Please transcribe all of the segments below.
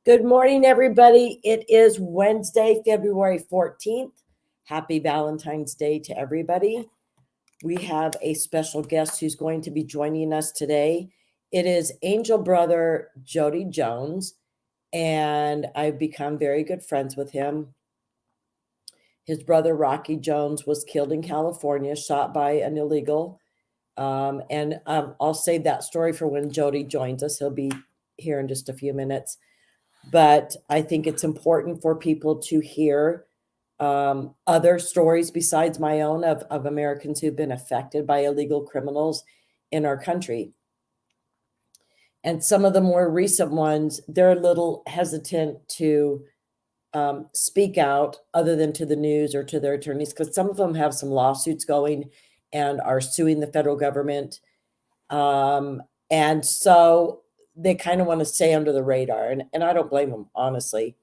Good morning, everybody. It is Wednesday, February 14th. Happy Valentine's Day to everybody. We have a special guest who's going to be joining us today. It is Angel Brother Jody Jones, and I've become very good friends with him. His brother, Rocky Jones, was killed in California, shot by an illegal. I'll save that story for when Jody joins us. He'll be here in just a few minutes. But I think it's important for people to hear other stories besides my own of Americans who've been affected by illegal criminals in our country. And some of the more recent ones, they're a little hesitant to speak out other than to the news or to their attorneys, because some of them have some lawsuits going and are suing the federal government. And so they kind of want to stay under the radar, and I don't blame them, honestly.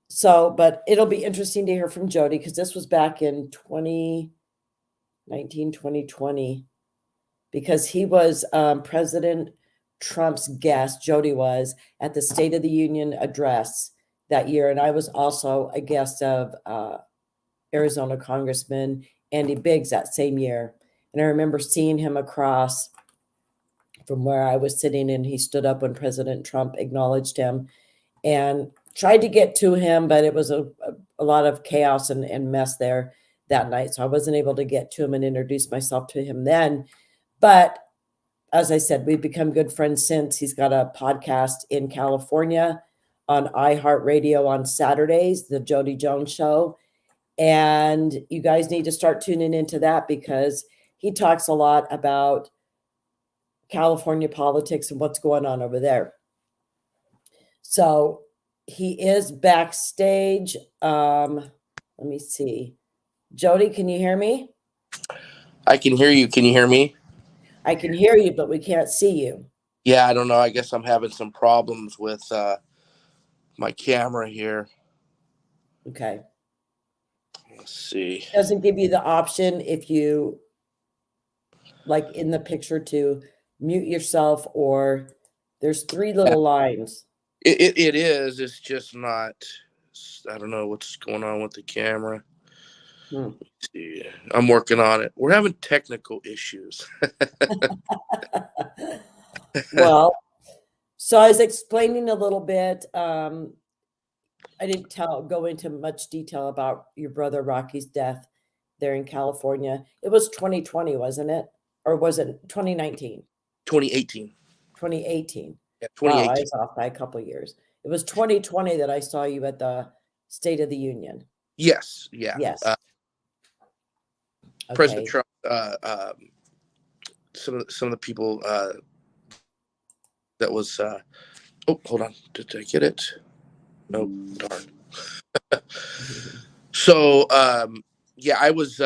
So, but it'll be interesting to hear from Jody, because this was back in 2019, 2020, because he was President Trump's guest, Jody was, at the State of the Union address that year. And I was also a guest of Arizona Congressman Andy Biggs that same year. And I remember seeing him across from where I was sitting, and he stood up when President Trump acknowledged him and tried to get to him, but it was a lot of chaos and mess there that night. So I wasn't able to get to him and introduce myself to him then. But as I said, we've become good friends since. He's got a podcast in California on iHeartRadio on Saturdays, the Jody Jones Show. And you guys need to start tuning into that, because he talks a lot about California politics and what's going on over there. So he is backstage. Let me see. Jody, can you hear me? I can hear you. Can you hear me? I can hear you, but we can't see you. Yeah, I don't know. I guess I'm having some problems with my camera here. Okay. Let's see. It doesn't give you the option if you, like in the picture, to mute yourself, or there's three little lines. It is. It's just not. I don't know what's going on with the camera. Let's see. I'm working on it. We're having technical issues. Well, so I was explaining a little bit. I didn't go into much detail about your brother Rocky's death there in California. It was 2020, wasn't it? Or was it 2019? 2018. 2018. Yeah, 2018. Wow, I was off by a couple of years. It was 2020 that I saw you at the State of the Union. Yes. Yeah. Yes. President Trump. Some of the people that was. Oh, hold on. Did I get it? No, darn. So, yeah, I was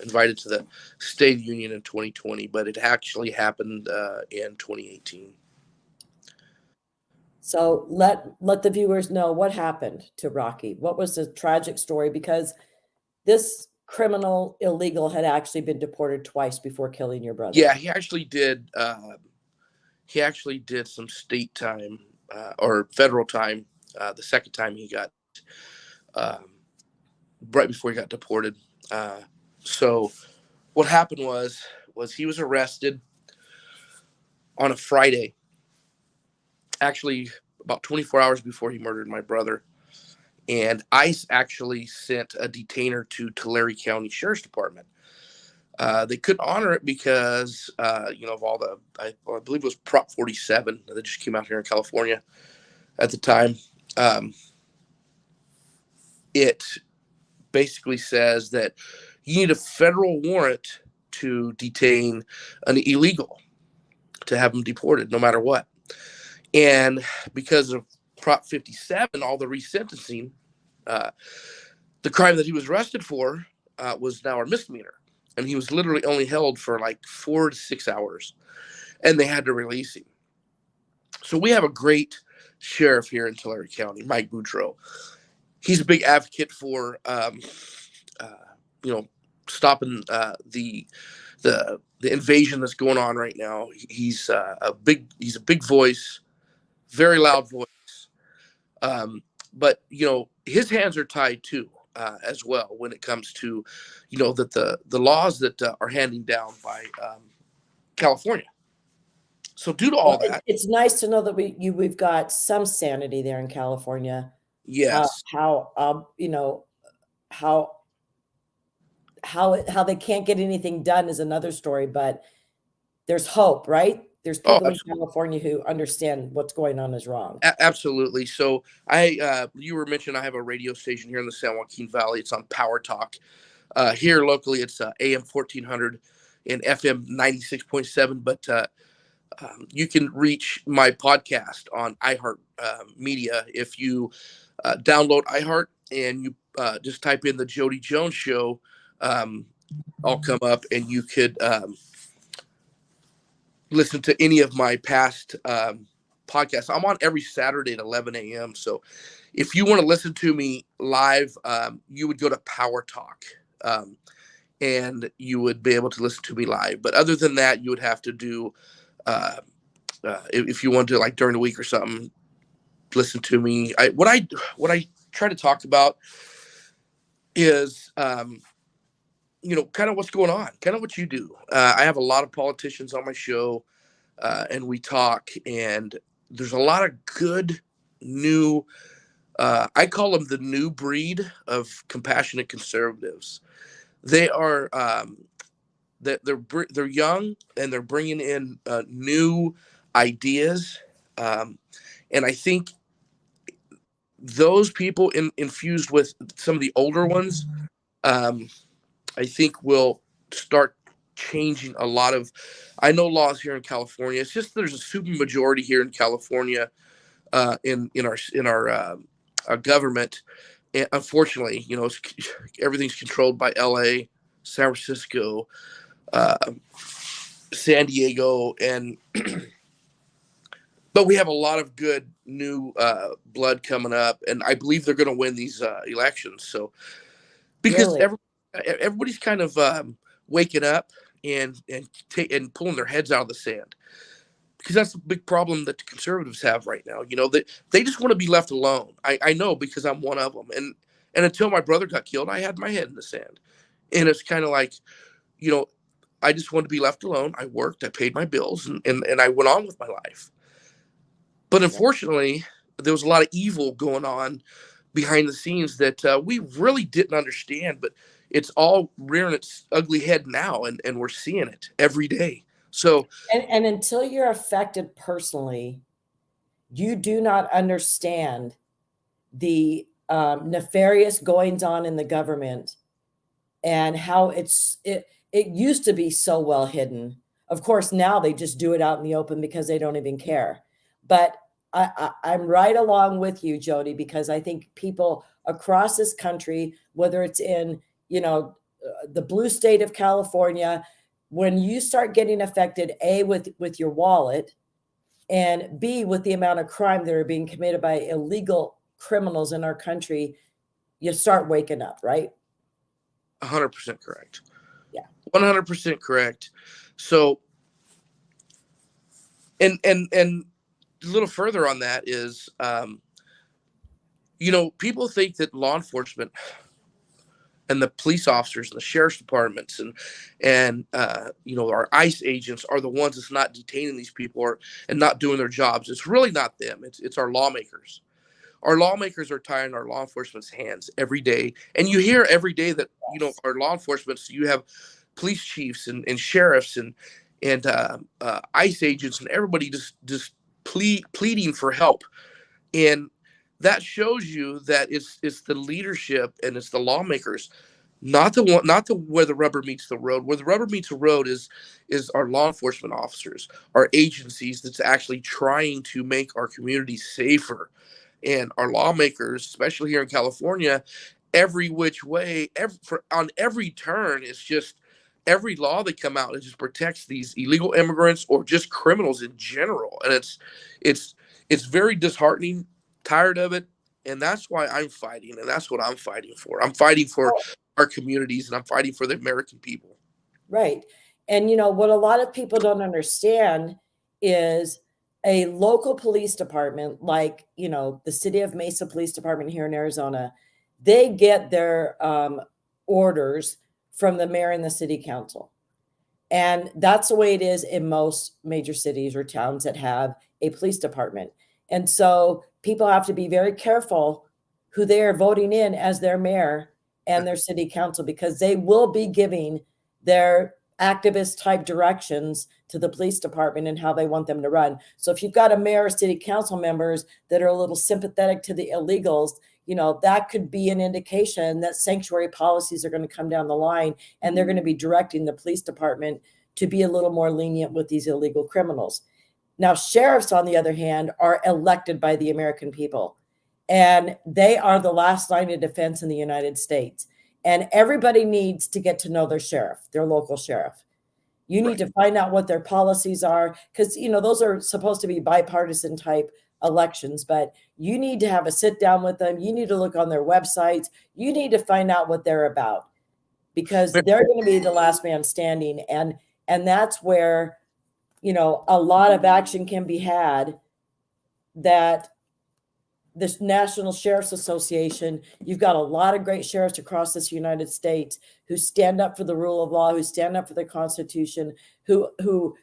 invited to the State of the Union in 2020, but it actually happened in 2018. So let the viewers know what happened to Rocky. What was the tragic story? Because this criminal illegal had actually been deported twice before killing your brother. Yeah, he actually did. He actually did some state time or federal time. The second time he got right before he got deported. So what happened was he was arrested on a Friday, actually about 24 hours before he murdered my brother. And ICE actually sent a detainer to Tulare County Sheriff's Department. They couldn't honor it because, of all the, I believe it was Prop 47 that just came out here in California at the time. It basically says that you need a federal warrant to detain an illegal, to have them deported no matter what. And because of Prop 57, all the resentencing, the crime that he was arrested for was now a misdemeanor. And he was literally only held for like 4 to 6 hours. And they had to release him. So we have a great sheriff here in Tulare County, Mike Boudreaux. He's a big advocate for, stopping the invasion that's going on right now. He's a big voice, very loud voice. But his hands are tied too, as well, when it comes to that the laws that are handing down by California. So due to all Well, that, it's nice to know that we've got some sanity there in California. yes, How how how they can't get anything done is another story, but there's hope, right? There's oh, people in California who understand what's going on is wrong. absolutely. So you were mentioning I have a radio station here in the San Joaquin Valley. It's on Power Talk. Here locally, it's AM 1400 and FM 96.7. But you can reach my podcast on iHeart Media if you download iHeart and you just type in the Jody Jones Show. I'll come up and you could listen to any of my past podcasts. I'm on every Saturday at 11 a.m. So if you want to listen to me live, you would go to Power Talk. And you would be able to listen to me live. But other than that, you would have to do, if you want to, like during the week or something, listen to me. What I try to talk about is, kind of what's going on, kind of what you do. I have a lot of politicians on my show, and we talk, and there's a lot of good new. I call them the new breed of compassionate conservatives. They are. They're young and they're bringing in new ideas, and I think those people infused with some of the older ones, um, I think will start changing a lot of. I know laws here in California. It's just there's a super majority here in California, in our government. And unfortunately, everything's controlled by L.A., San Francisco, uh, San Diego, and but we have a lot of good new blood coming up, and I believe they're going to win these elections. So because Really? everybody's kind of waking up and pulling their heads out of the sand, because that's the big problem that the conservatives have right now. They just want to be left alone. I know, because I'm one of them, and until my brother got killed, I had my head in the sand, and it's kind of like, you know I just wanted to be left alone. I worked, I paid my bills, and I went on with my life. But Yeah. unfortunately, there was a lot of evil going on behind the scenes that we really didn't understand. But it's all rearing its ugly head now, and we're seeing it every day. So, And until you're affected personally, you do not understand the nefarious goings on in the government and how it used to be so well hidden. Of course, now they just do it out in the open because they don't even care. But I'm right along with you, Jody, because I think people across this country, whether it's in the blue state of California, when you start getting affected, A, with your wallet, and B, with the amount of crime that are being committed by illegal criminals in our country, you start waking up, right? 100% correct. Yeah. 100% correct. So, and a little further on that is, people think that law enforcement and the police officers and the sheriff's departments and our ICE agents are the ones that's not detaining these people and not doing their jobs. It's really not them. It's our lawmakers. Our lawmakers are tying our law enforcement's hands every day, and you hear every day that our law enforcement. So you have police chiefs and sheriffs and ICE agents and everybody just pleading for help, and that shows you that it's the leadership and it's the lawmakers, not the where the rubber meets the road. Where the rubber meets the road is our law enforcement officers, our agencies that's actually trying to make our communities safer, and our lawmakers, especially here in California, every which way, on every turn, it's just every law that come out, it just protects these illegal immigrants or just criminals in general, and it's very disheartening. Tired of it, and that's why I'm fighting, and that's what I'm fighting for. I'm fighting for our communities, and I'm fighting for the American people. Right. And what a lot of people don't understand is, a local police department, like, the City of Mesa Police Department here in Arizona, they get their orders from the mayor and the city council. And that's the way it is in most major cities or towns that have a police department. And so people have to be very careful who they are voting in as their mayor and their city council, because they will be giving their activist type directions to the police department and how they want them to run. So if you've got a mayor or city council members that are a little sympathetic to the illegals, that could be an indication that sanctuary policies are going to come down the line, and they're going to be directing the police department to be a little more lenient with these illegal criminals. Now, sheriffs, on the other hand, are elected by the American people, and they are the last line of defense in the United States. And everybody needs to get to know their sheriff, their local sheriff. You need to find out what their policies are, because, those are supposed to be bipartisan type elections, but you need to have a sit down with them. You need to look on their websites. You need to find out what they're about, because they're going to be the last man standing. And that's where, a lot of action can be had. That this National Sheriff's Association, you've got a lot of great sheriffs across this United States who stand up for the rule of law, who stand up for the Constitution, who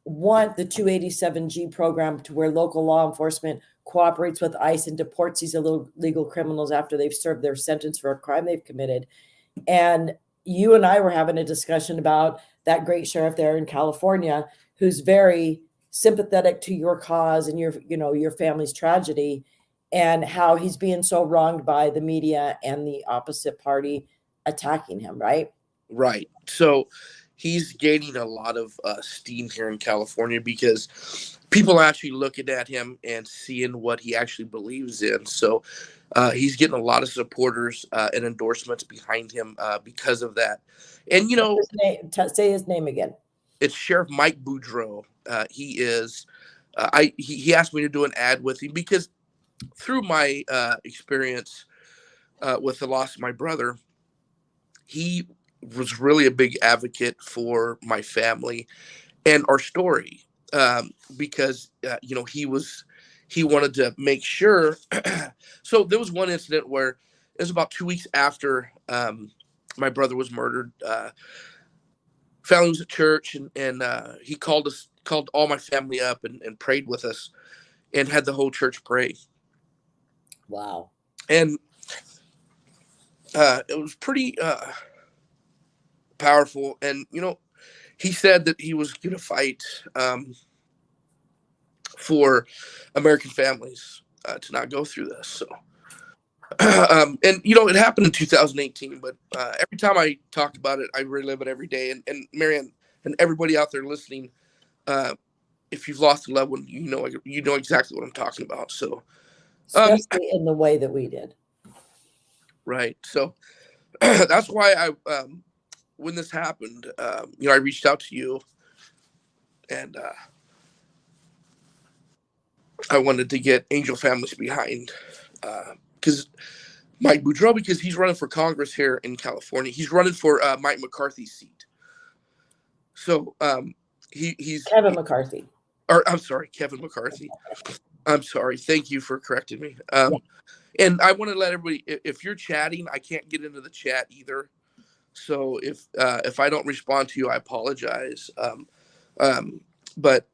want the 287G program, to where local law enforcement cooperates with ICE and deports these illegal criminals after they've served their sentence for a crime they've committed. And you and I were having a discussion about that great sheriff there in California, who's very sympathetic to your cause and your family's tragedy, and how he's being so wronged by the media and the opposite party attacking him, right? Right. So he's gaining a lot of steam here in California, because people are actually looking at him and seeing what he actually believes in. So he's getting a lot of supporters and endorsements behind him because of that. And, Say his name again. It's Sheriff Mike Boudreaux. He is, he asked me to do an ad with him, because through my experience with the loss of my brother, he was really a big advocate for my family and our story, because he wanted to make sure. So there was one incident where it was about 2 weeks after my brother was murdered. Family was at church, and he called all my family up and prayed with us, and had the whole church pray. Wow. And it was pretty powerful. And he said that he was going to fight for American families to not go through this. So and it happened in 2018, but every time I talk about it, I relive it every day. And Marianne and everybody out there listening, if you've lost a loved one, you know exactly what I'm talking about. So especially in the way that we did. Right. So that's why when this happened, I reached out to you, and I wanted to get Angel families behind, because Mike Boudreaux, because he's running for Congress here in California. He's running for Mike McCarthy's seat. So he's Kevin McCarthy. Or I'm sorry, Kevin McCarthy. I'm sorry. Thank you for correcting me. Yeah. And I want to let everybody, if you're chatting, I can't get into the chat either. So if I don't respond to you, I apologize. But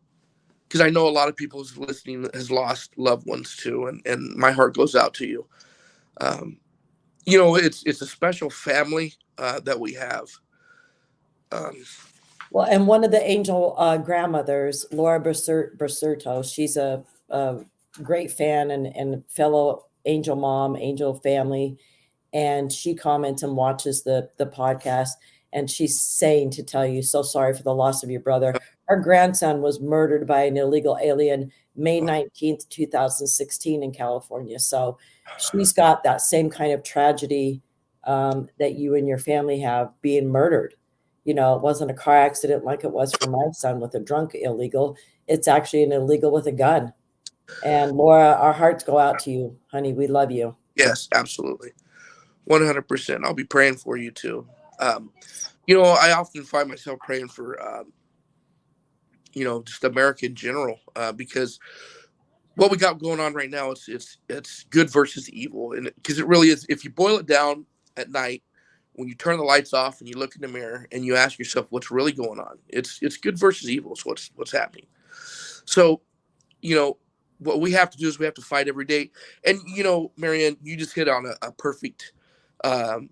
because I know a lot of people who's listening has lost loved ones too, and my heart goes out to you. It's a special family that we have. Well, and one of the Angel grandmothers, Laura Berserto, she's a great fan and fellow Angel mom, Angel family. And she comments and watches the podcast. And she's saying to tell you, so sorry for the loss of your brother. Her grandson was murdered by an illegal alien May 19th, 2016 in California. So she's got that same kind of tragedy that you and your family have, being murdered. It wasn't a car accident like it was for my son with a drunk illegal. It's actually an illegal with a gun. And Laura, our hearts go out to you, honey. We love you. Yes, absolutely. 100%. I'll be praying for you too. I often find myself praying for just America in general, because what we got going on right now, it's good versus evil, and because it really is. If you boil it down at night, when you turn the lights off and you look in the mirror and you ask yourself what's really going on, it's good versus evil. Is what's happening. So, what we have to do is we have to fight every day. And Marianne, you just hit on um,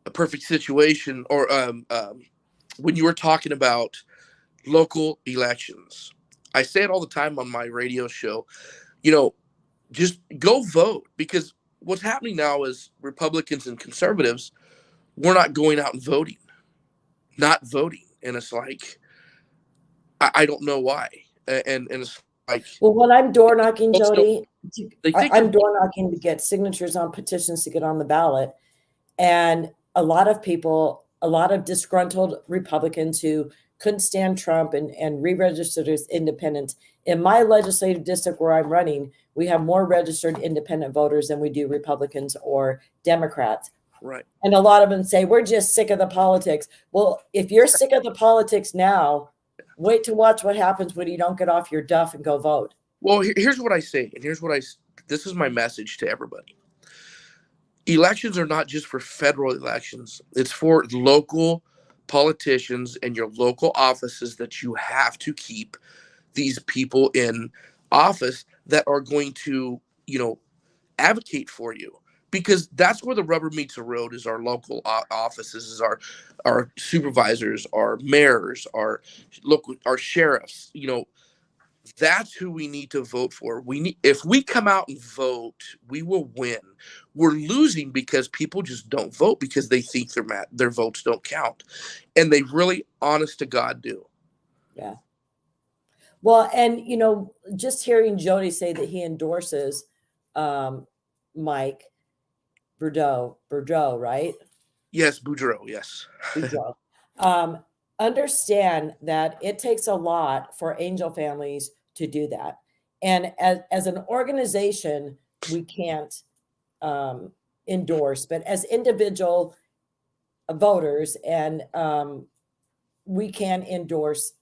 a perfect situation, or when you were talking about local elections. I say it all the time on my radio show. You know, just go vote, because what's happening now is Republicans and conservatives, we're not going out and not voting, and it's like I don't know why, and it's like, Well, when I'm door knocking, folks don't, Jody, they think they're I'm door knocking to get signatures on petitions to get on the ballot. And a lot of people, a lot of disgruntled Republicans who couldn't stand Trump and re-registered as independents. In my legislative district where I'm running, we have more registered independent voters than we do Republicans or Democrats. right. And a lot of them say, we're just sick of the politics. Well, if you're sick of the politics now, wait to watch what happens when you don't get off your duff and go vote. Well, here's what I say, and this is my message to everybody. Elections are not just for federal elections. It's for local politicians and your local offices, that you have to keep these people in office that are going to, advocate for you, because that's where the rubber meets the road, is our local offices, is our supervisors, our mayors, our sheriffs. That's who we need to vote for. If we come out and vote, we will win. We're losing because people just don't vote, because they think their votes don't count, and they really, honest to God, do. Yeah. Well, and just hearing Jody say that he endorses Mike Boudreaux, right? Yes, Boudreaux, yes. Boudreaux. Understand that it takes a lot for angel families to do that. And as an organization, we can't endorse, but as individual voters, and we can endorse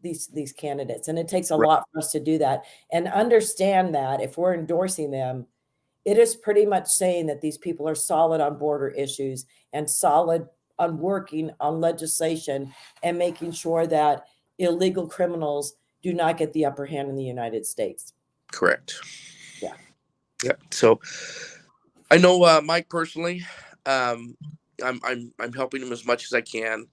these candidates, and it takes a Right. lot for us to do that. And understand that if we're endorsing them, it is pretty much saying that these people are solid on border issues and solid on working on legislation and making sure that illegal criminals do not get the upper hand in the United States. Correct. Yeah. Yeah. So I know Mike personally. I'm helping him as much as I can.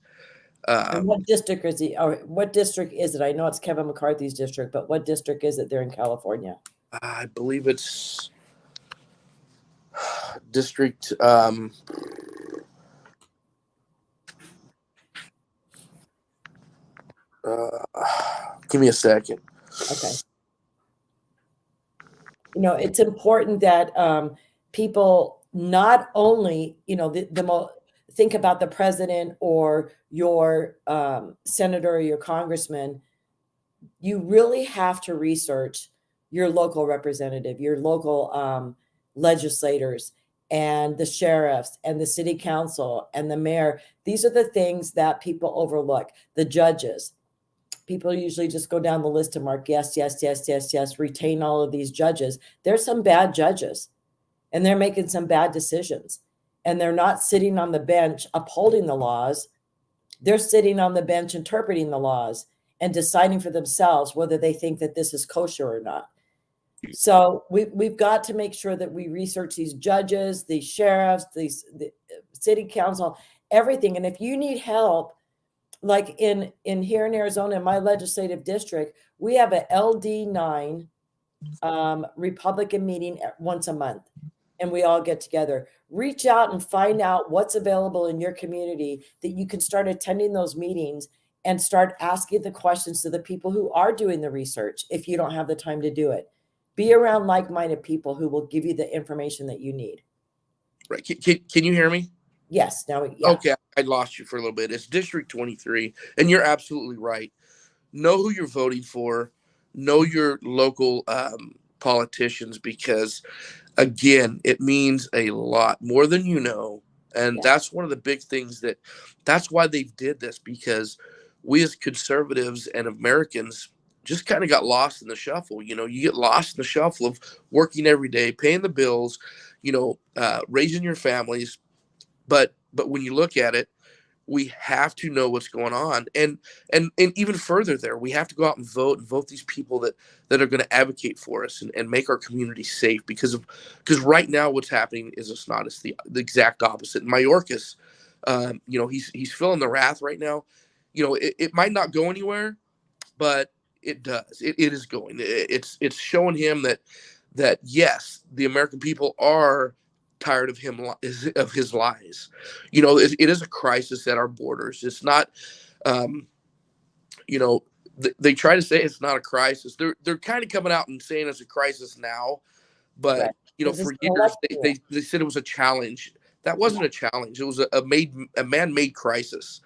And what district is he, or what district is it? I know it's Kevin McCarthy's district, but what district is it there in California? I believe it's district. Give me a second. Okay. It's important that people not only, think about the president or your senator or your congressman. You really have to research your local representative, your local legislators, and the sheriffs and the city council and the mayor. These are the things that people overlook. The judges. People usually just go down the list and mark yes, yes, yes, yes, yes, retain all of these judges. There's some bad judges, and they're making some bad decisions, and they're not sitting on the bench upholding the laws. They're sitting on the bench interpreting the laws and deciding for themselves whether they think that this is kosher or not. So we've got to make sure that we research these judges, these sheriffs, the city council, everything. And if you need help, like in here in Arizona, in my legislative district, we have a LD9 Republican meeting once a month, and we all get together. Reach out and find out what's available in your community, that you can start attending those meetings and start asking the questions to the people who are doing the research. If you don't have the time to do it, be around like-minded people who will give you the information that you need. Right. Can you hear me? Yes. Now, yeah. Okay, I lost you for a little bit. It's District 23, and you're absolutely right. Know who you're voting for. Know your local politicians, because, again, it means a lot more than you know. And Yeah. that's one of the big things that's why they did this, because we as conservatives and Americans just kind of got lost in the shuffle. You know, you get lost in the shuffle of working every day, paying the bills, raising your families. But when you look at it, we have to know what's going on, and even further there, we have to go out and vote these people that are going to advocate for us and make our community safe, because right now what's happening is it's not. It's the exact opposite. Mayorkas, he's feeling the wrath right now. It might not go anywhere, but it does. It is going. It's showing him that yes, the American people are tired of of his lies. It is a crisis at our borders. It's not. Um, they try to say it's not a crisis. They're kind of coming out and saying it's a crisis now, but Right. Because for it's an years election year. they said it was a challenge. That wasn't a challenge. It was a man-made crisis.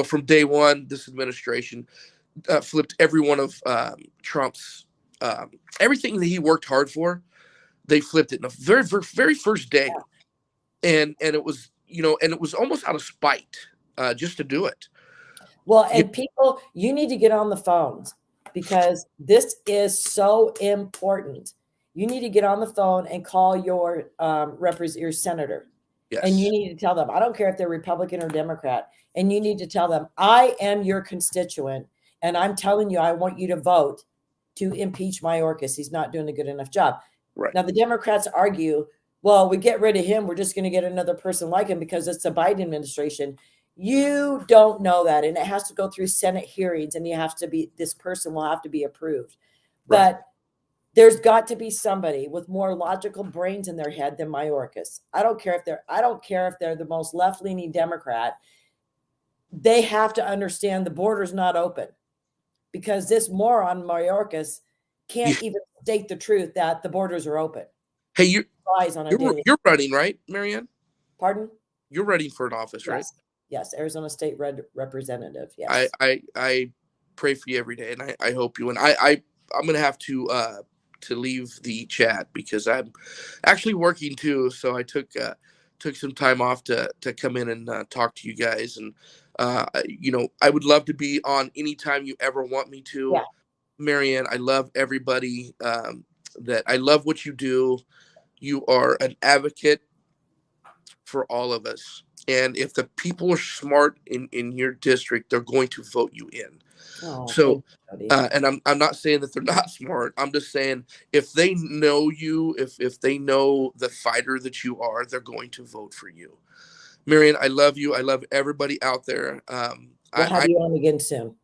From day one, this administration flipped every one of Trump's everything that he worked hard for. They flipped it in the very, very, very first day, and it was and it was almost out of spite, just to do it. Well, and people, you need to get on the phones because this is so important. You need to get on the phone and call your your senator. Yes. And you need to tell them, I don't care if they're Republican or Democrat, and you need to tell them, I am your constituent, and I'm telling you, I want you to vote to impeach Mayorkas. He's not doing a good enough job. Right. Now, the Democrats argue, well, we get rid of him, we're just going to get another person like him because it's the Biden administration. You don't know that, and it has to go through Senate hearings, and this person will have to be approved. Right. But there's got to be somebody with more logical brains in their head than Mayorkas. I don't care if they're the most left-leaning Democrat. They have to understand the border's not open because this moron Mayorkas can't even state the truth that the borders are open. Hey, you're running, right, Marianne? Pardon? You're running for an office, right? Yes, Arizona State Representative. Yes. I pray for you every day, and I hope you. And I'm gonna have to leave the chat because I'm actually working too. So I took some time off to come in and talk to you guys. And I would love to be on anytime you ever want me to. Yeah. Marianne, I love everybody. That I love what you do. You are an advocate for all of us. And if the people are smart in your district, they're going to vote you in. So, and I'm not saying that they're not smart. I'm just saying if they know you, if they know the fighter that you are, they're going to vote for you. Marianne, I love you. I love everybody out there. We'll have you on again soon.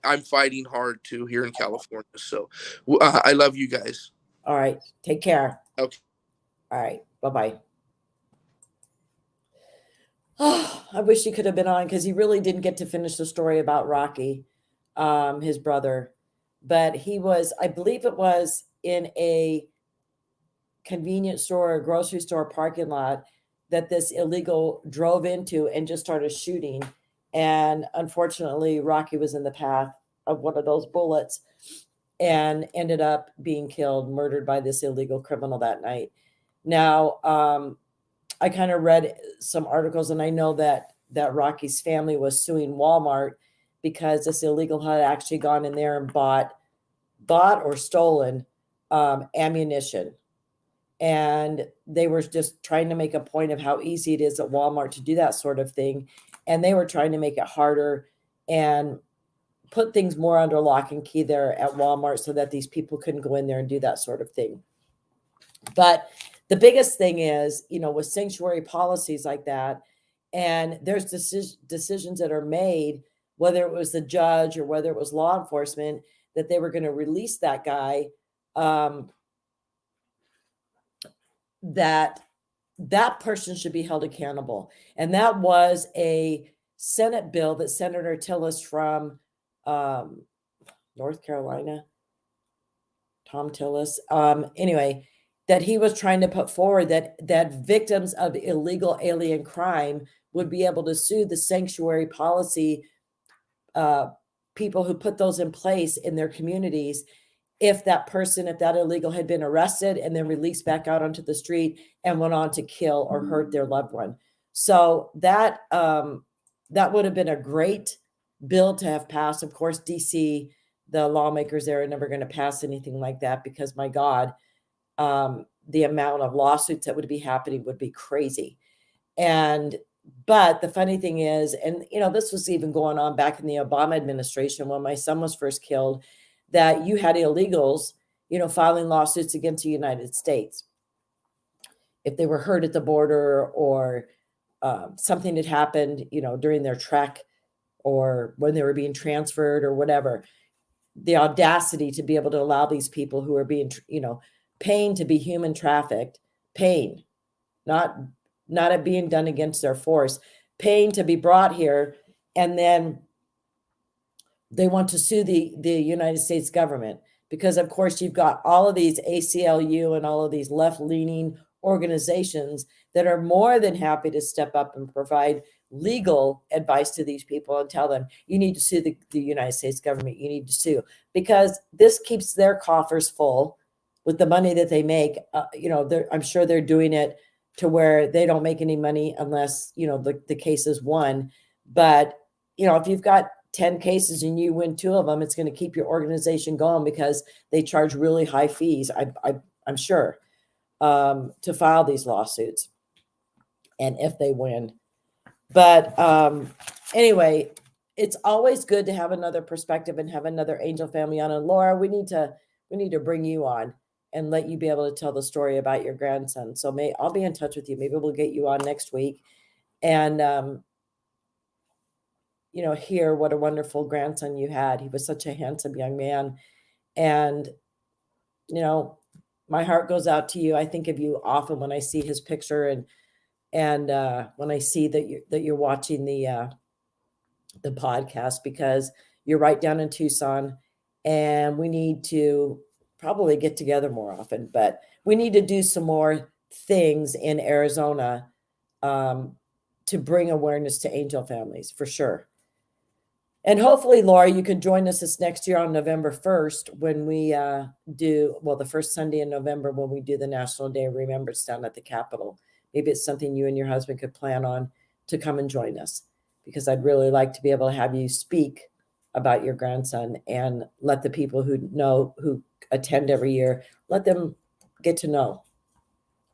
I'm fighting hard too here in California. So I love you guys. All right. Take care. Okay. All right. Bye-bye. Oh, I wish he could have been on because he really didn't get to finish the story about Rocky, his brother. But he was, I believe it was in a convenience store or grocery store parking lot that this illegal drove into and just started shooting. And unfortunately, Rocky was in the path of one of those bullets and ended up being killed, murdered by this illegal criminal that night. Now, I kind of read some articles, and I know that Rocky's family was suing Walmart because this illegal had actually gone in there and bought or stolen ammunition. And they were just trying to make a point of how easy it is at Walmart to do that sort of thing. And they were trying to make it harder and put things more under lock and key there at Walmart so that these people couldn't go in there and do that sort of thing. But the biggest thing is, with sanctuary policies like that, and there's decisions that are made, whether it was the judge or whether it was law enforcement, that they were going to release that guy, that person should be held accountable. And that was a Senate bill that Senator Tillis from North Carolina, Tom Tillis, anyway, that he was trying to put forward that victims of illegal alien crime would be able to sue the sanctuary policy people who put those in place in their communities if that illegal had been arrested and then released back out onto the street and went on to kill or hurt their loved one. So that would have been a great bill to have passed. Of course, DC, the lawmakers there are never going to pass anything like that because, my God, the amount of lawsuits that would be happening would be crazy. But the funny thing is, and this was even going on back in the Obama administration when my son was first killed, that you had illegals, filing lawsuits against the United States if they were hurt at the border or something had happened, during their trek or when they were being transferred or whatever. The audacity to be able to allow these people who are being, paying to be human trafficked, paying, not it being done against their force, paying to be brought here, and then they want to sue the United States government because, of course, you've got all of these ACLU and all of these left-leaning organizations that are more than happy to step up and provide legal advice to these people and tell them, you need to sue the United States government, you need to sue, because this keeps their coffers full with the money that they make. I'm sure they're doing it to where they don't make any money unless, the case is won. But, if you've got 10 cases and you win 2 of them, it's going to keep your organization going because they charge really high fees, I'm sure, to file these lawsuits. And if they win. But anyway, it's always good to have another perspective and have another angel family on. And Laura, we need to bring you on and let you be able to tell the story about your grandson. So I'll be in touch with you. Maybe we'll get you on next week and hear what a wonderful grandson you had. He was such a handsome young man. And my heart goes out to you. I think of you often when I see his picture and when I see that you're watching the podcast, because you're right down in Tucson, and we need to probably get together more often, but we need to do some more things in Arizona to bring awareness to angel families for sure. And hopefully, Laura, you can join us this next year on November 1st when we the first Sunday in November when we do the National Day of Remembrance down at the Capitol. Maybe it's something you and your husband could plan on to come and join us, because I'd really like to be able to have you speak about your grandson and let the people who attend every year, let them get to know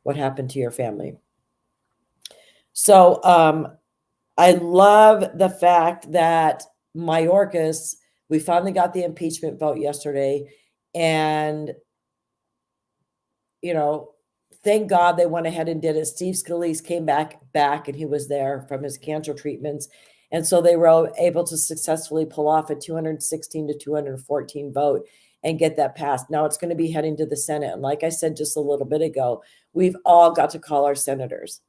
what happened to your family. So I love the fact that Mayorkas, we finally got the impeachment vote yesterday, and thank God they went ahead and did it. Steve Scalise came back, and he was there from his cancer treatments. And so they were able to successfully pull off a 216 to 214 vote and get that passed. Now it's going to be heading to the Senate. And like I said just a little bit ago, we've all got to call our senators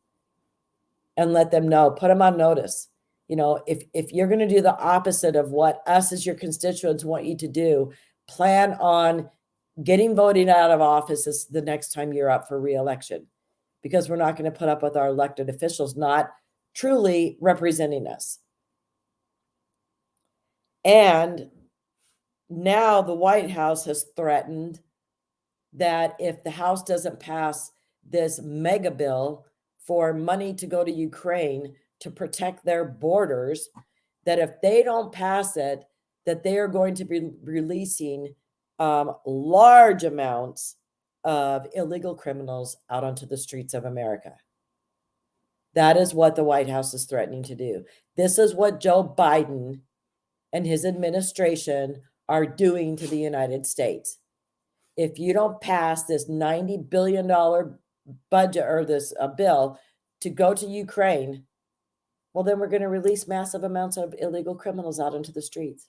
and let them know, put them on notice. If you're going to do the opposite of what us as your constituents want you to do, plan on getting voted out of office the next time you're up for re-election, because we're not going to put up with our elected officials not truly representing us. And now the White House has threatened that if the House doesn't pass this mega bill for money to go to Ukraine to protect their borders, that if they don't pass it, that they are going to be releasing large amounts of illegal criminals out onto the streets of America. That is what the White House is threatening to do. This is what Joe Biden and his administration are doing to the United States. If you don't pass this $90 billion budget or this bill to go to Ukraine, well, then we're going to release massive amounts of illegal criminals out into the streets.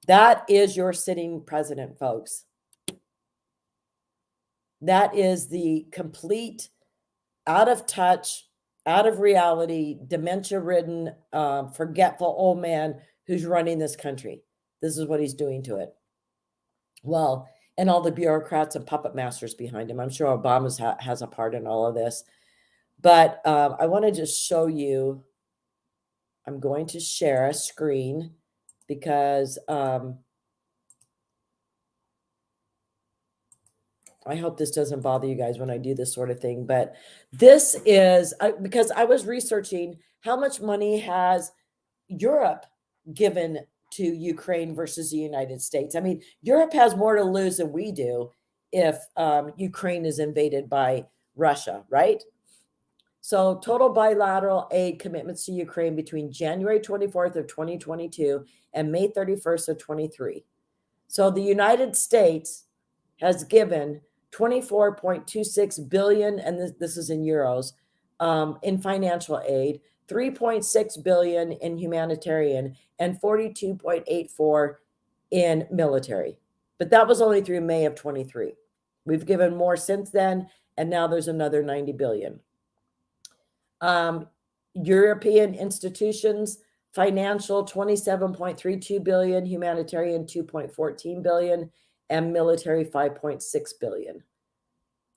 That is your sitting president, folks. That is the complete out of touch, out of reality, dementia-ridden, forgetful old man who's running this country. This is what he's doing to it. Well, and all the bureaucrats and puppet masters behind him. I'm sure Obama has a part in all of this. But I want to just show you, I'm going to share a screen because I hope this doesn't bother you guys when I do this sort of thing. But this is because I was researching how much money has Europe given to Ukraine versus the United States? I mean, Europe has more to lose than we do if Ukraine is invaded by Russia, right? So total bilateral aid commitments to Ukraine between January 24th of 2022 and May 31st of 23. So the United States has given 24.26 billion, and this is in euros, in financial aid, 3.6 billion in humanitarian, and 42.84 in military. But that was only through May of 23. We've given more since then, and now there's another 90 billion. European institutions, financial 27.32 billion, humanitarian 2.14 billion, and military 5.6 billion.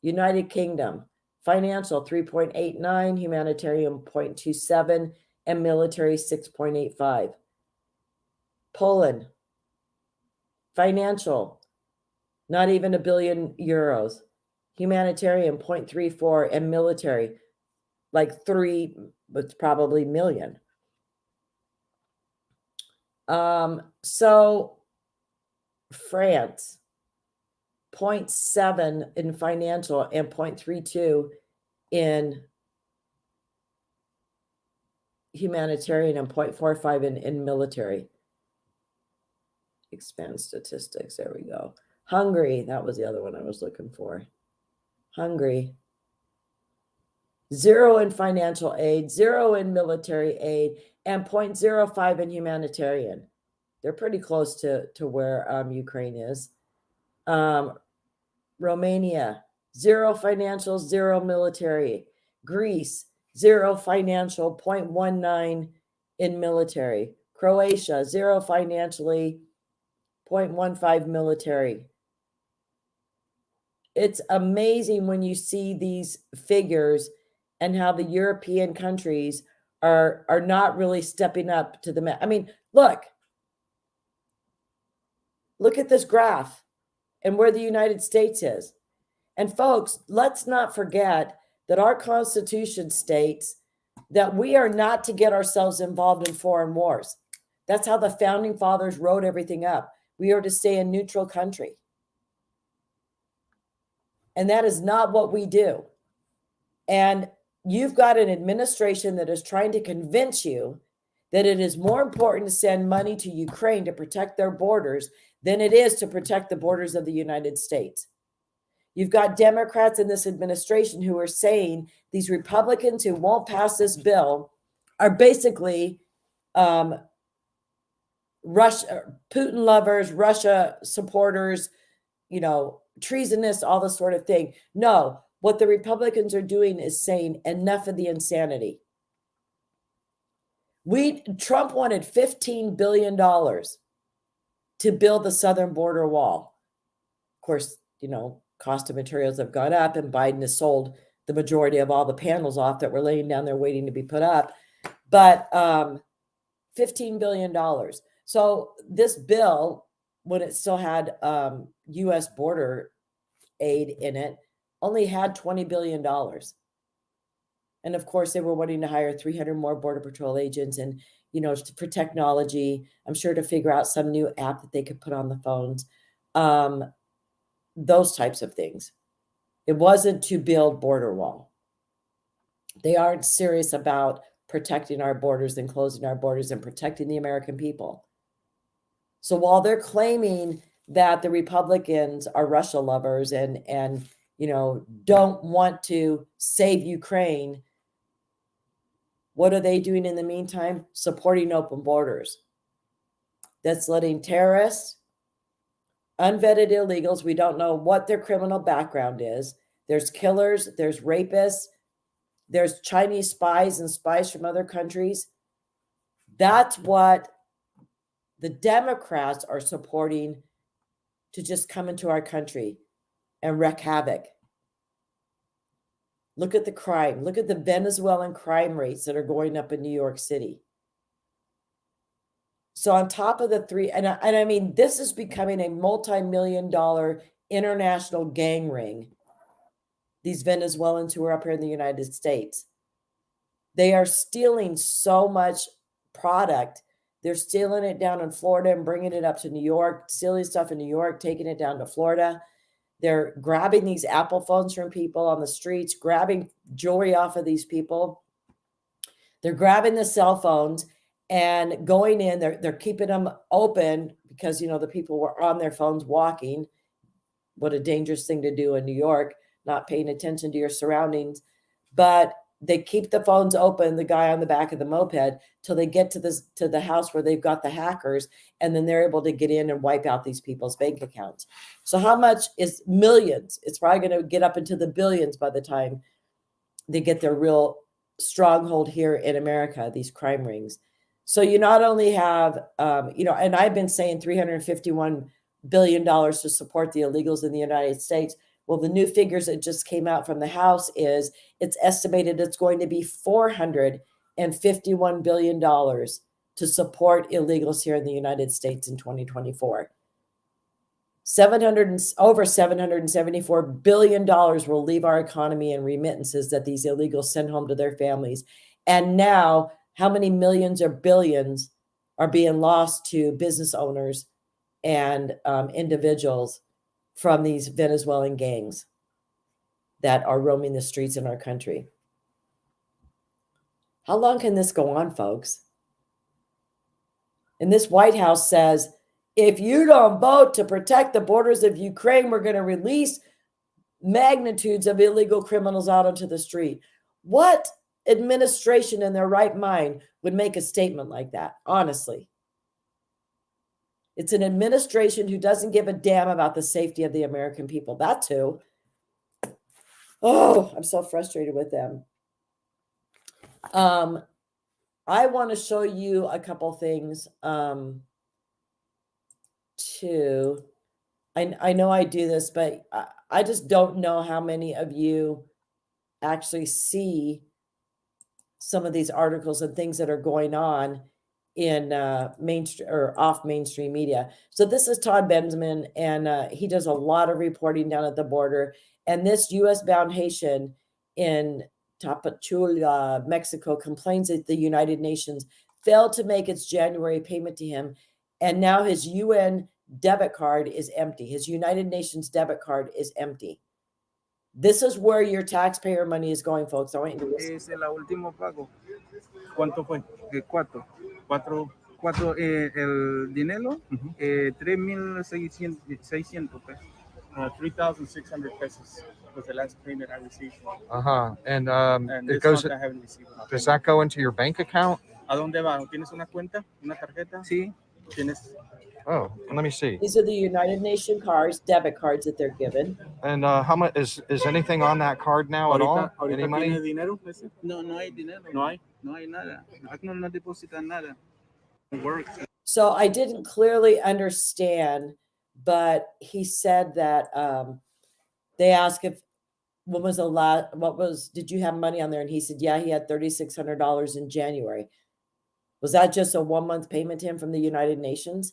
United Kingdom, financial 3.89, humanitarian 0.27, and military 6.85. Poland, financial, not even €1 billion, humanitarian 0.34, and military like 3, but probably million. So France, 0.7 in financial and 0.32 in humanitarian and 0.45 in military. Expand statistics. There we go. Hungary, that was the other one I was looking for. Hungary, 0 in financial aid, 0 in military aid, and 0.05 in humanitarian. They're pretty close to where Ukraine is. Romania, 0 financial, 0 military. Greece, 0 financial, 0.19 in military. Croatia, 0 financially, 0.15 military. It's amazing when you see these figures and how the European countries are not really stepping up to the I mean, look at this graph and where the United States is. And folks, let's not forget that our Constitution states that we are not to get ourselves involved in foreign wars. That's how the founding fathers wrote everything up. We are to stay a neutral country. And that is not what we do. And you've got an administration that is trying to convince you that it is more important to send money to Ukraine to protect their borders than it is to protect the borders of the United States. You've got Democrats in this administration who are saying these Republicans who won't pass this bill are basically Russia, Putin lovers, Russia supporters, treasonous, all this sort of thing. No, what the Republicans are doing is saying enough of the insanity. Trump wanted $15 billion to build the southern border wall. Of course, cost of materials have gone up, and Biden has sold the majority of all the panels off that were laying down there waiting to be put up. But $15 billion. So this bill, when it still had U.S. border aid in it, only had $20 billion. And of course, they were wanting to hire 300 more Border Patrol agents and, for technology, I'm sure to figure out some new app that they could put on the phones, those types of things. It wasn't to build border wall. They aren't serious about protecting our borders and closing our borders and protecting the American people. So while they're claiming that the Republicans are Russia lovers and don't want to save Ukraine, what are they doing in the meantime? Supporting open borders. That's letting terrorists, unvetted illegals, we don't know what their criminal background is. There's killers, there's rapists, there's Chinese spies and spies from other countries. That's what the Democrats are supporting to just come into our country and wreak havoc. Look at the crime. Look at the Venezuelan crime rates that are going up in New York City. So on top of the three, and I mean, this is becoming a multi-million-dollar international gang ring. These Venezuelans who are up here in the United States, they are stealing so much product. They're stealing it down in Florida and bringing it up to New York, stealing stuff in New York, taking it down to Florida. They're grabbing these Apple phones from people on the streets, grabbing jewelry off of these people. They're grabbing the cell phones and going in. They're keeping them open because, the people were on their phones walking. What a dangerous thing to do in New York, not paying attention to your surroundings. But they keep the phones open, the guy on the back of the moped, till they get to the house where they've got the hackers, and then they're able to get in and wipe out these people's bank accounts. So how much is millions? It's probably going to get up into the billions by the time they get their real stronghold here in America, these crime rings. So you not only have, and I've been saying $351 billion to support the illegals in the United States. Well, the new figures that just came out from the House is it's estimated it's going to be $451 billion to support illegals here in the United States in 2024. Over $774 billion will leave our economy in remittances that these illegals send home to their families. And now, how many millions or billions are being lost to business owners and individuals from these Venezuelan gangs that are roaming the streets in our country? How long can this go on, folks? And this White House says, if you don't vote to protect the borders of Ukraine, we're going to release magnitudes of illegal criminals out onto the street. What administration in their right mind would make a statement like that? Honestly. It's an administration who doesn't give a damn about the safety of the American people. That too. Oh, I'm so frustrated with them. I want to show you a couple things too. I know I do this, but I just don't know how many of you actually see some of these articles and things that are going on in mainstream or off mainstream media. So this is Todd Benjamin, and he does a lot of reporting down at the border. And this U.S. bound Haitian in Tapachula, Mexico, complains that the United Nations failed to make its January payment to him, and now his UN debit card is empty. His United Nations debit card is empty. This is where your taxpayer money is going, folks. I want you to listen. Es el último pago. ¿Cuánto fue? Cuatro, el dinero, 3,600 pesos. 3,600 pesos was the last payment I received. And And it this goes. month I haven't received my Does payment. that go into your bank account? ¿A dónde va? ¿Tienes una cuenta? ¿Una tarjeta? Sí. ¿Tienes? Oh, let me see. These are the United Nations cards, debit cards that they're given. And how much is anything on that card now at all? ¿Ahorita Any money? tiene dinero ese? No, no hay dinero. No hay. No hay nada. No depositan nada. It works. So I didn't clearly understand, but he said that they asked if did you have money on there? And he said, yeah, he had $3,600 in January. Was that just a 1 month payment to him from the United Nations?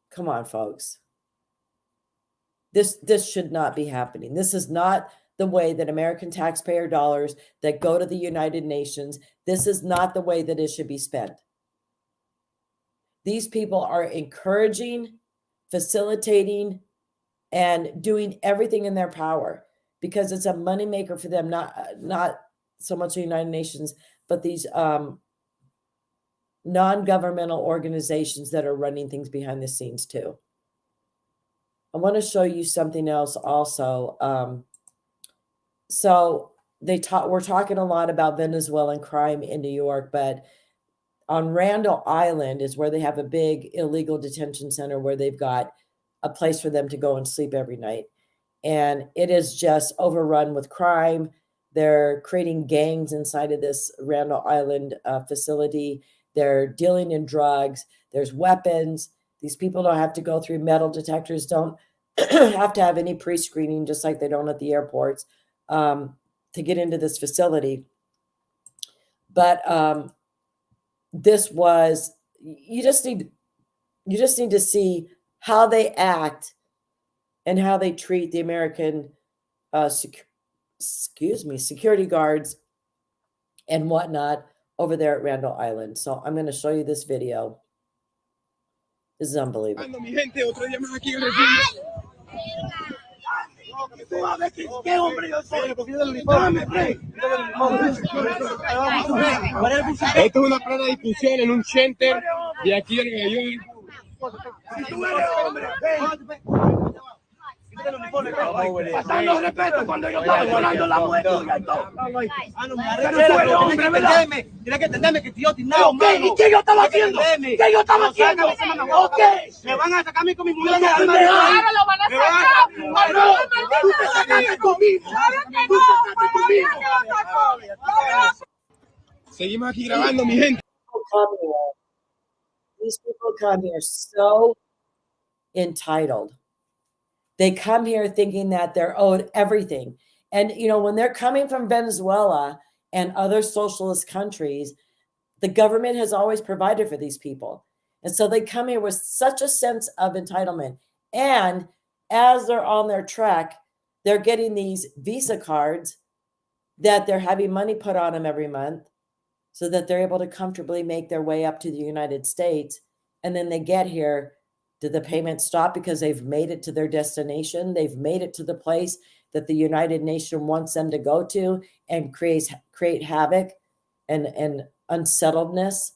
Come on, folks. This should not be happening. This is not the way that American taxpayer dollars that go to the United Nations, this is not the way that it should be spent. These people are encouraging, facilitating, and doing everything in their power because it's a moneymaker for them, not so much the United Nations, but these non-governmental organizations that are running things behind the scenes too. I want to show you something else also. So we're talking a lot about Venezuelan crime in New York, but on Randall Island is where they have a big illegal detention center where they've got a place for them to go and sleep every night. And it is just overrun with crime. They're creating gangs inside of this Randall Island facility. They're dealing in drugs. There's weapons. These people don't have to go through metal detectors, don't have to have any pre-screening, just like they don't at the airports, to get into this facility. But you just need to see how they act and how they treat the American security guards and whatnot over there at Randall Island. So I'm going to show you this video. This is unbelievable. Esto es una plena discusión en un center de aquí en Nueva York. Si tú eres hombre, pasando respeto cuando yo estaba llorando la muerte tuya y todo. Pero tú eres hombre, ¿verdad? Tienes que entenderme que yo te nada. ¿Y qué yo estaba haciendo? ¿Qué yo estaba haciendo? ¿Ok? Me van a sacar a mí con mi mujer. Ahora lo van a sacar. No, tú te sacaste conmigo. Tú te sacaste conmigo. Seguimos aquí grabando, mi gente. These people come here so entitled. They come here thinking that they're owed everything. And, you know, when they're coming from Venezuela and other socialist countries, the government has always provided for these people. And so they come here with such a sense of entitlement. And as they're on their trek, they're getting these Visa cards that they're having money put on them every month so that they're able to comfortably make their way up to the United States. And then they get here. Did the payment stop because they've made it to their destination? They've made it to the place that the United Nations wants them to go to and create havoc and unsettledness.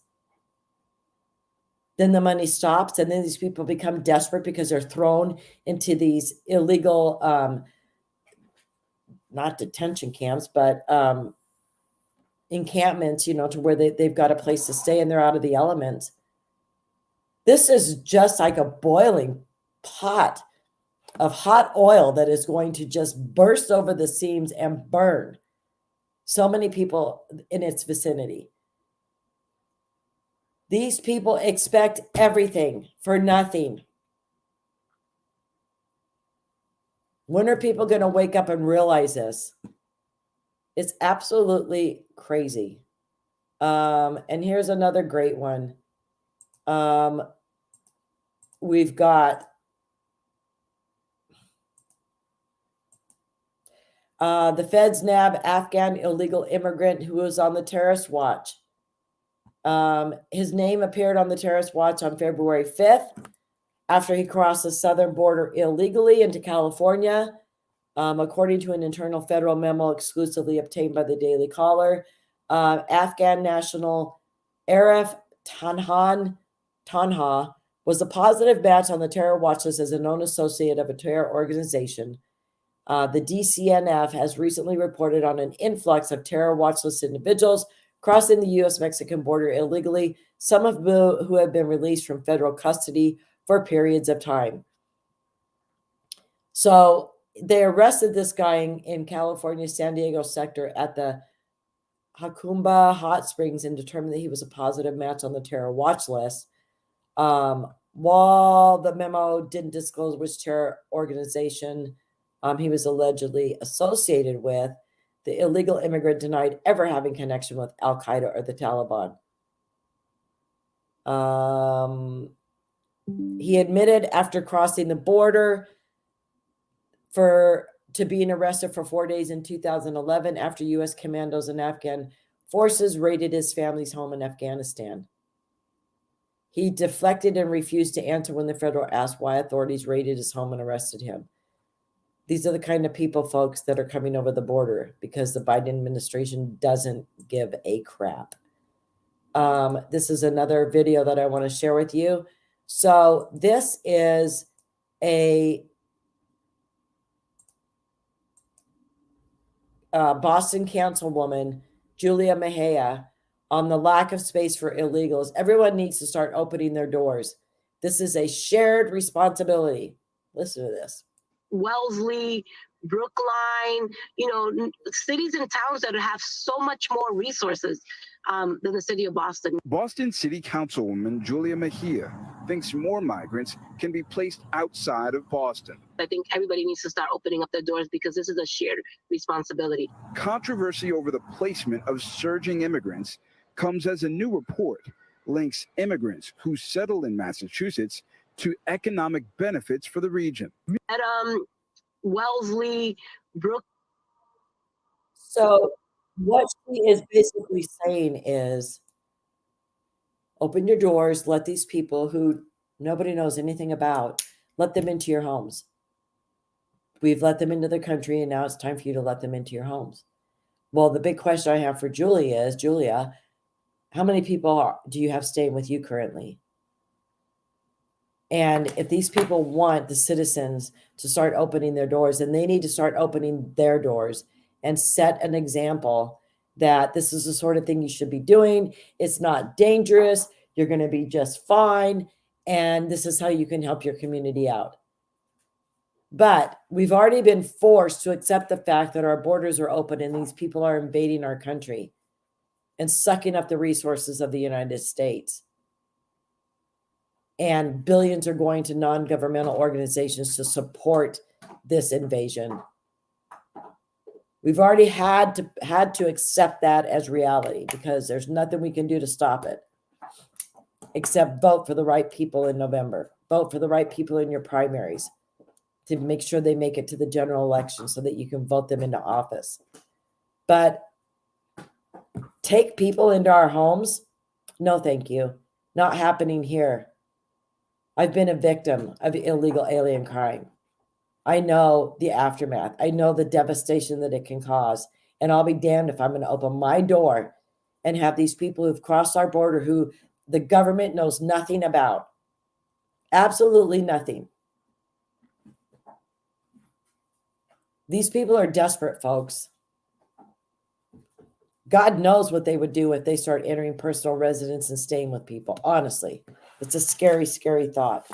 Then the money stops, and then these people become desperate because they're thrown into these illegal, not detention camps, but encampments, you know, to where they've got a place to stay and they're out of the elements. This is just like a boiling pot of hot oil that is going to just burst over the seams and burn so many people in its vicinity. These people expect everything for nothing. When are people going to wake up and realize this? It's absolutely crazy. And here's another great one. We've got the feds nab Afghan illegal immigrant who was on the terrorist watch. His name appeared on the terrorist watch on February 5th after he crossed the southern border illegally into California, according to an internal federal memo exclusively obtained by the Daily Caller. Afghan national Arif Tanha was a positive match on the terror watch list as a known associate of a terror organization. The DCNF has recently reported on an influx of terror watch list individuals crossing the U.S.-Mexican border illegally, some of who have been released from federal custody for periods of time. So they arrested this guy in California's San Diego sector at the Jacumba Hot Springs and determined that he was a positive match on the terror watch list. While the memo didn't disclose which terror organization he was allegedly associated with, the illegal immigrant denied ever having connection with Al-Qaeda or the Taliban. He admitted after crossing the border to being arrested for 4 days in 2011 after U.S. commandos and Afghan forces raided his family's home in Afghanistan. He deflected and refused to answer when the federal asked why authorities raided his home and arrested him. These are the kind of people, folks, that are coming over the border because the Biden administration doesn't give a crap. This is another video that I want to share with you. So this is a Boston councilwoman, Julia Mejia, on the lack of space for illegals. Everyone needs to start opening their doors. This is a shared responsibility. Listen to this. Wellesley, Brookline, cities and towns that have so much more resources than the city of Boston. Boston City Councilwoman Julia Mejia thinks more migrants can be placed outside of Boston. I think everybody needs to start opening up their doors because this is a shared responsibility. Controversy over the placement of surging immigrants comes as a new report links immigrants who settle in Massachusetts to economic benefits for the region. At Wellesley, Brook. So What she is basically saying is open your doors, let these people who nobody knows anything about, let them into your homes. We've let them into the country, and now it's time for you to let them into your homes. Well, the big question I have for Julia is, Julia, how many people do you have staying with you currently? And if these people want the citizens to start opening their doors, then they need to start opening their doors and set an example that this is the sort of thing you should be doing. It's not dangerous. You're going to be just fine. And this is how you can help your community out. But we've already been forced to accept the fact that our borders are open and these people are invading our country and sucking up the resources of the United States. And billions are going to non-governmental organizations to support this invasion. We've already had to accept that as reality because there's nothing we can do to stop it except vote for the right people in November. Vote for the right people in your primaries to make sure they make it to the general election so that you can vote them into office. But take people into our homes? No, thank you. Not happening here. I've been a victim of illegal alien crime. I know the aftermath. I know the devastation that it can cause. And I'll be damned if I'm going to open my door and have these people who've crossed our border who the government knows nothing about. Absolutely nothing. These people are desperate, folks. God knows what they would do if they start entering personal residence and staying with people. Honestly, it's a scary, scary thought.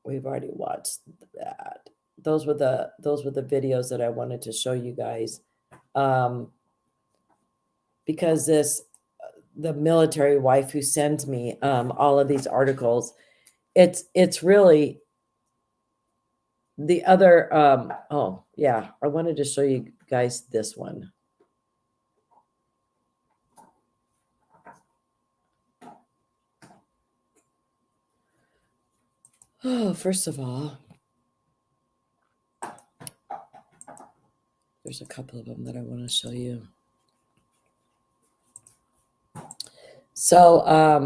We've already watched that. Those were the videos that I wanted to show you guys. Because the military wife who sends me all of these articles, it's really the other oh yeah, I wanted to show you guys this one. Oh, first of all, there's a couple of them that I want to show you. So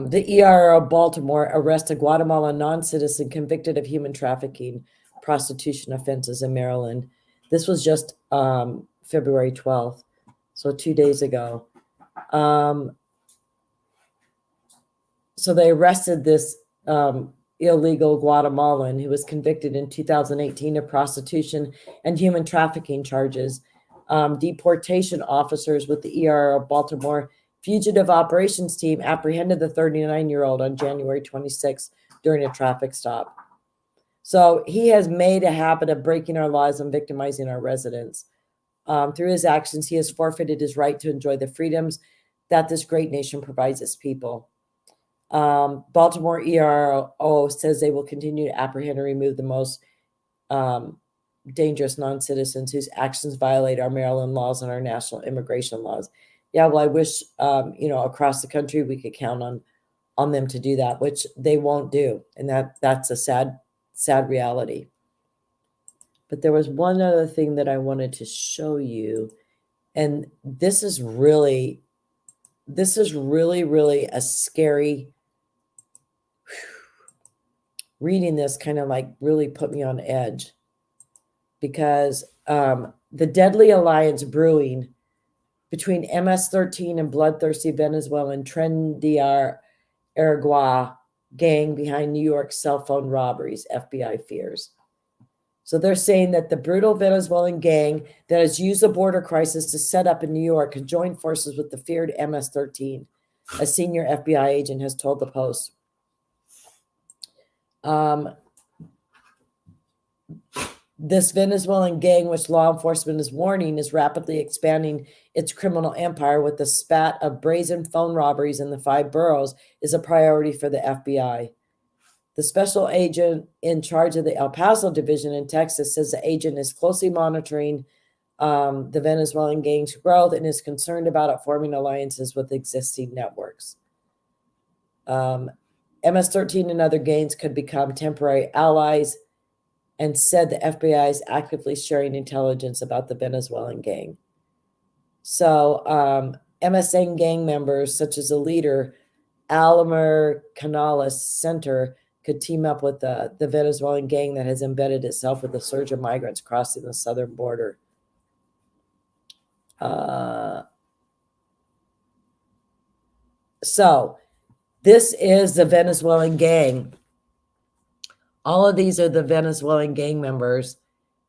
the ER of Baltimore arrested Guatemalan non-citizen convicted of human trafficking, prostitution offenses in Maryland. This was just February 12th, so 2 days ago. So they arrested this illegal Guatemalan who was convicted in 2018 of prostitution and human trafficking charges. Deportation officers with the ER of Baltimore Fugitive Operations Team apprehended the 39-year-old on January 26th during a traffic stop. So he has made a habit of breaking our laws and victimizing our residents. Through his actions, he has forfeited his right to enjoy the freedoms that this great nation provides its people. Baltimore ERO says they will continue to apprehend and remove the most dangerous non-citizens whose actions violate our Maryland laws and our national immigration laws. Yeah, well, I wish, across the country we could count on them to do that, which they won't do. And that's a sad, sad reality. But there was one other thing that I wanted to show you. And this is really, really a scary, reading this kind of like really put me on edge because the deadly alliance brewing between MS-13 and bloodthirsty Venezuelan Trendiar Aragua gang behind New York cell phone robberies, FBI fears. So they're saying that the brutal Venezuelan gang that has used the border crisis to set up in New York has joined forces with the feared MS-13, a senior FBI agent has told the Post. This Venezuelan gang, which law enforcement is warning is rapidly expanding its criminal empire with the spat of brazen phone robberies in the 5 boroughs, is a priority for the FBI. The special agent in charge of the El Paso division in Texas says the agent is closely monitoring the Venezuelan gang's growth and is concerned about it forming alliances with existing networks. MS-13 and other gangs could become temporary allies and said the FBI is actively sharing intelligence about the Venezuelan gang. So MSN gang members, such as the leader, Almer Canales Center, could team up with the Venezuelan gang that has embedded itself with the surge of migrants crossing the southern border. So this is the Venezuelan gang. All of these are the Venezuelan gang members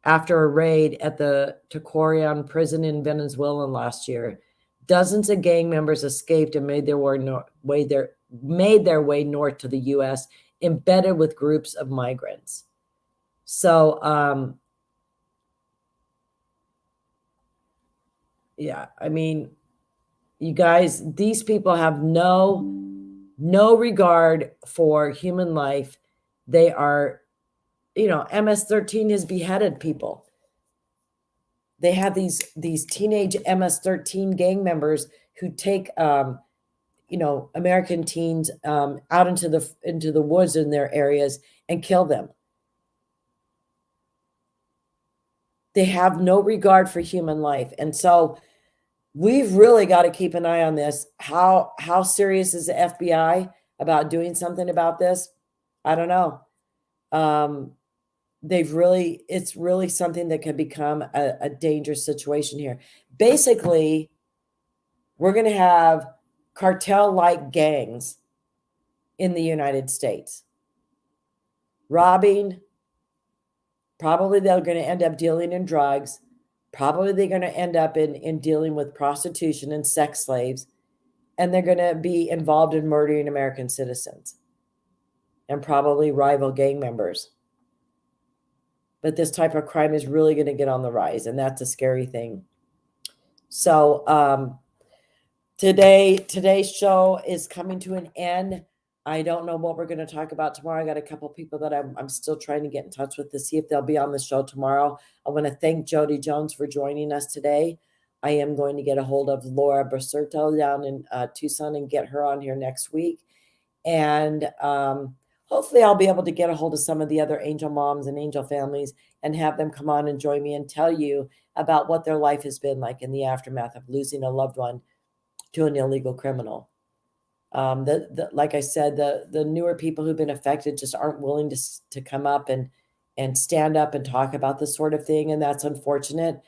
after a raid at the Tacorian prison in Venezuela last year. Dozens of gang members escaped and made their way north to the U.S., embedded with groups of migrants. So, yeah, I mean, you guys, these people have no regard for human life. They are, MS-13 has beheaded people. They have these teenage MS-13 gang members who take, American teens out into the woods in their areas and kill them. They have no regard for human life. And so we've really got to keep an eye on this. How serious is the FBI about doing something about this? I don't know. It's really something that could become a dangerous situation here. Basically, we're going to have cartel-like gangs in the United States. Robbing, probably they're going to end up dealing in drugs. Probably they're going to end up in dealing with prostitution and sex slaves. And they're going to be involved in murdering American citizens and probably rival gang members. But this type of crime is really going to get on the rise, and that's a scary thing. So today's show is coming to an end. I don't know what we're going to talk about tomorrow. I got a couple people that I'm still trying to get in touch with to see if they'll be on the show tomorrow. I want to thank Jody Jones for joining us today. I am going to get a hold of Laura Bracerto down in Tucson and get her on here next week. And hopefully I'll be able to get a hold of some of the other angel moms and angel families and have them come on and join me and tell you about what their life has been like in the aftermath of losing a loved one to an illegal criminal. Like I said, the newer people who've been affected just aren't willing to come up and stand up and talk about this sort of thing. And that's unfortunate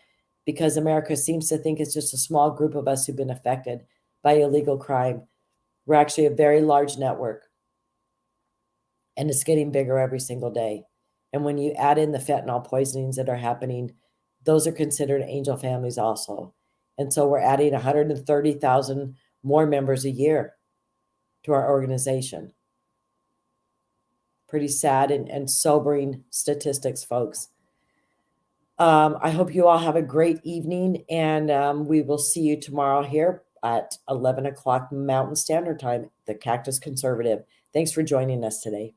because America seems to think it's just a small group of us who've been affected by illegal crime. We're actually a very large network, and it's getting bigger every single day. And when you add in the fentanyl poisonings that are happening, those are considered angel families also. And so we're adding 130,000 more members a year to our organization. Pretty sad and sobering statistics, folks. I hope you all have a great evening, and we will see you tomorrow here at 11 o'clock Mountain Standard Time, the Cactus Conservative. Thanks for joining us today.